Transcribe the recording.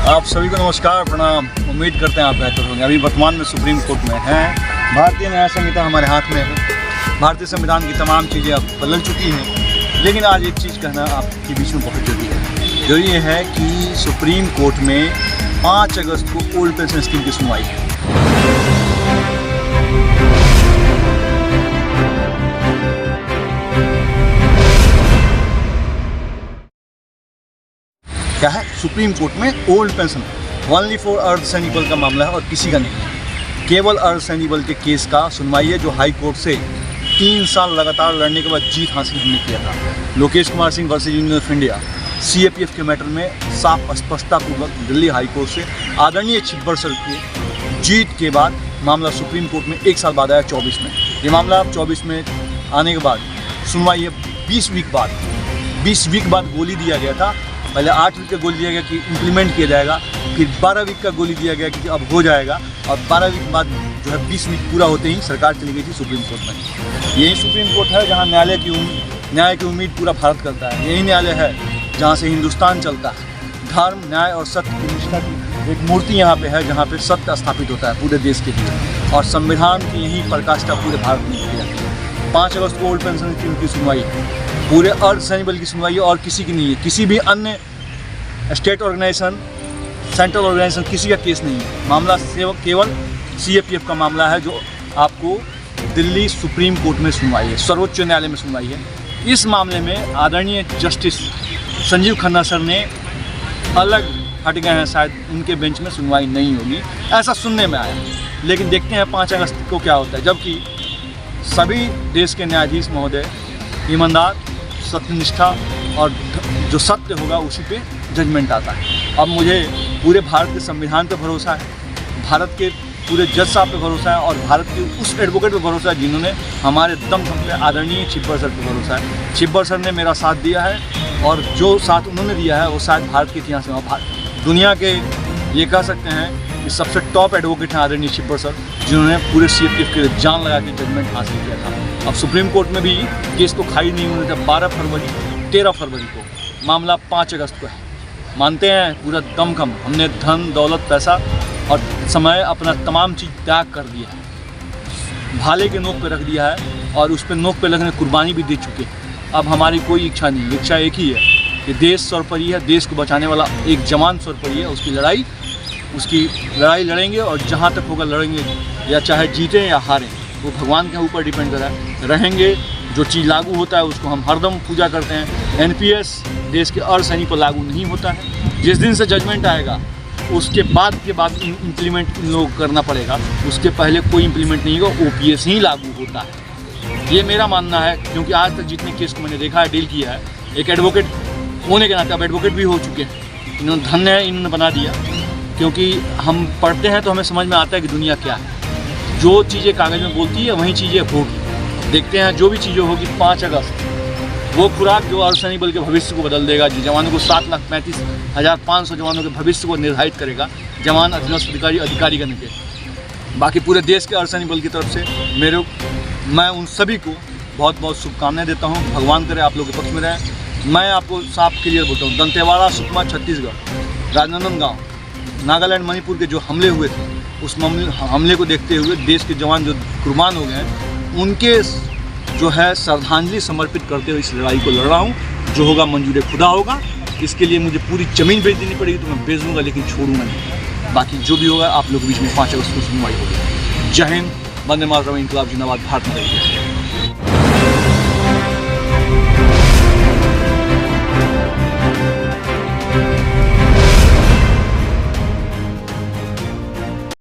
आप सभी को नमस्कार, प्रणाम। उम्मीद करते हैं आप बेहतर होंगे। अभी वर्तमान में सुप्रीम कोर्ट में हैं। भारतीय न्याय संहिता हमारे हाथ में है। भारतीय संविधान की तमाम चीज़ें अब बदल चुकी हैं, लेकिन आज एक चीज़ कहना आपके बीच में बहुत जरूरी है। जो ये है कि सुप्रीम कोर्ट में 5 अगस्त को ओल्ड पेंशन स्कीम की सुनवाई है। क्या है? सुप्रीम कोर्ट में ओल्ड पेंशन ओनली फॉर अर्धसैनिक बल का मामला है और किसी का नहीं है। केवल अर्धसैनिक बल के केस का सुनवाई है, जो हाई कोर्ट से 3 साल लगातार लड़ने के बाद जीत हासिल हमने किया था। Lokesh Kumar Singh versus union of India CAPF के मैटर में साफ स्पष्टतापूर्वक दिल्ली हाई कोर्ट से आदरणीय छिब्बर सर की जीत के बाद मामला सुप्रीम कोर्ट में 1 साल बाद आया 24 में। ये मामला अब 24 में आने के बाद सुनवाई है 20 वीक बाद गोली दिया गया था। पहले 8 वीक का गोली दिया गया कि इम्प्लीमेंट किया जाएगा, फिर 12 वीक का गोली दिया गया कि अब हो जाएगा, और 12 वीक बाद जो है 20 वीक पूरा होते ही सरकार चली गई थी सुप्रीम कोर्ट में। यही सुप्रीम कोर्ट है जहां न्याय की उम्मीद पूरा भारत करता है। यही न्यायालय है जहां से हिंदुस्तान चलता है। धर्म, न्याय और सत्य की निष्ठा की एक मूर्ति यहाँ पे है, जहाँ पे सत्य स्थापित होता है पूरे देश के लिए, और संविधान की यही प्रकाष्ठा पूरे भारत में की जाती है। 5 अगस्त को ओल्ड पेंशन स्कीम की सुनवाई है, पूरे अर्धसैनिक बल की सुनवाई है और किसी की नहीं है। किसी भी अन्य स्टेट ऑर्गेनाइजेशन, सेंट्रल ऑर्गेनाइजेशन, किसी का केस नहीं है। मामला केवल CAPF का मामला है, जो आपको दिल्ली सुप्रीम कोर्ट में सुनवाई है, सर्वोच्च न्यायालय में सुनवाई है। इस मामले में आदरणीय जस्टिस संजीव खन्ना सर ने अलग हट गए हैं, शायद उनके बेंच में सुनवाई नहीं होगी, ऐसा सुनने में आया। लेकिन देखते हैं 5 अगस्त को क्या होता है, जबकि सभी देश के न्यायाधीश महोदय ईमानदार, सत्यनिष्ठा और जो सत्य होगा उसी पे जजमेंट आता है। अब मुझे पूरे भारत के संविधान पे भरोसा है, भारत के पूरे जज साहब पे भरोसा है, और भारत के उस एडवोकेट पे भरोसा है जिन्होंने हमारे दम पे आदरणीय छिब्बर सर पे भरोसा है। छिब्बर सर ने मेरा साथ दिया है, और जो साथ उन्होंने दिया है वो शायद भारत के इतिहास में, दुनिया के ये कह सकते हैं कि सबसे टॉप एडवोकेट हैं आदरणीय छिब्बर सर, जिन्होंने पूरे CAPF के लिए जान लगा के जजमेंट हासिल किया था। अब सुप्रीम कोर्ट में भी केस को खारिज नहीं होने था। 13 फरवरी को मामला 5 अगस्त को है। मानते हैं पूरा दमखम हमने धन, दौलत, पैसा और समय, अपना तमाम चीज़ त्याग कर दिया है, भाले के नोक पे रख दिया है, और उस पर नोक पे लगने कुर्बानी भी दे चुके हैं। अब हमारी कोई इच्छा नहीं, इच्छा एक ही है कि देश सर्वोपरि है, देश को बचाने वाला एक जवान सर्वोपरि है। उसकी लड़ाई लड़ेंगे, और जहाँ तक होगा लड़ेंगे, या चाहे जीतें या हारें, वो भगवान के ऊपर डिपेंड कर रहा है। रहेंगे, जो चीज़ लागू होता है उसको हम हरदम पूजा करते हैं। NPS देश के अर्धसैनिक पर लागू नहीं होता है। जिस दिन से जजमेंट आएगा उसके बाद इम्प्लीमेंट इन लोगों को करना पड़ेगा, उसके पहले कोई इम्प्लीमेंट नहीं होगा। OPS ही लागू होता है, ये मेरा मानना है। क्योंकि आज तक जितने केस को मैंने देखा है, डील किया है, एक एडवोकेट होने के नाते अब एडवोकेट भी हो चुके हैं। इन्होंने धन्य है, इन्होंने बना दिया। क्योंकि हम पढ़ते हैं तो हमें समझ में आता है कि दुनिया क्या है। जो चीज़ें कागज़ में बोलती है वही चीज़ें होगी। देखते हैं जो भी चीज़ें होगी। 5 अगस्त वो खुराक जो अर्धसैनिक बल के भविष्य को बदल देगा, जो जवानों को 7,35,500 जवानों के भविष्य को निर्धारित करेगा, जवान, अधीनस्थ अधिकारी गण के। बाकी पूरे देश के अर्धसैनिक बल की तरफ से मैं उन सभी को बहुत बहुत शुभकामनाएं देता हूं। भगवान करे आप लोगों के पक्ष में रहें। मैं आपको साफ क्लियर बोलता हूँ, दंतेवाड़ा, सुकमा, छत्तीसगढ़, राजनांदगांव, नागालैंड, मणिपुर के जो हमले हुए थे, उस हमले को देखते हुए देश के जवान जो कुर्बान हो गए हैं, उनके जो है श्रद्धांजलि समर्पित करते हुए इस लड़ाई को लड़ रहा हूँ। जो होगा मंजूर खुदा होगा। इसके लिए मुझे पूरी ज़मीन बेच देनी पड़ेगी तो मैं बेच दूँगा, लेकिन छोड़ूंगा नहीं। बाकी जो भी होगा आप लोगों के बीच में 5 अगस्त को सुनवाई होगी। जय हिंद, वंदे मातरम, इंकलाब जिंदाबाद, भारत माता की जय।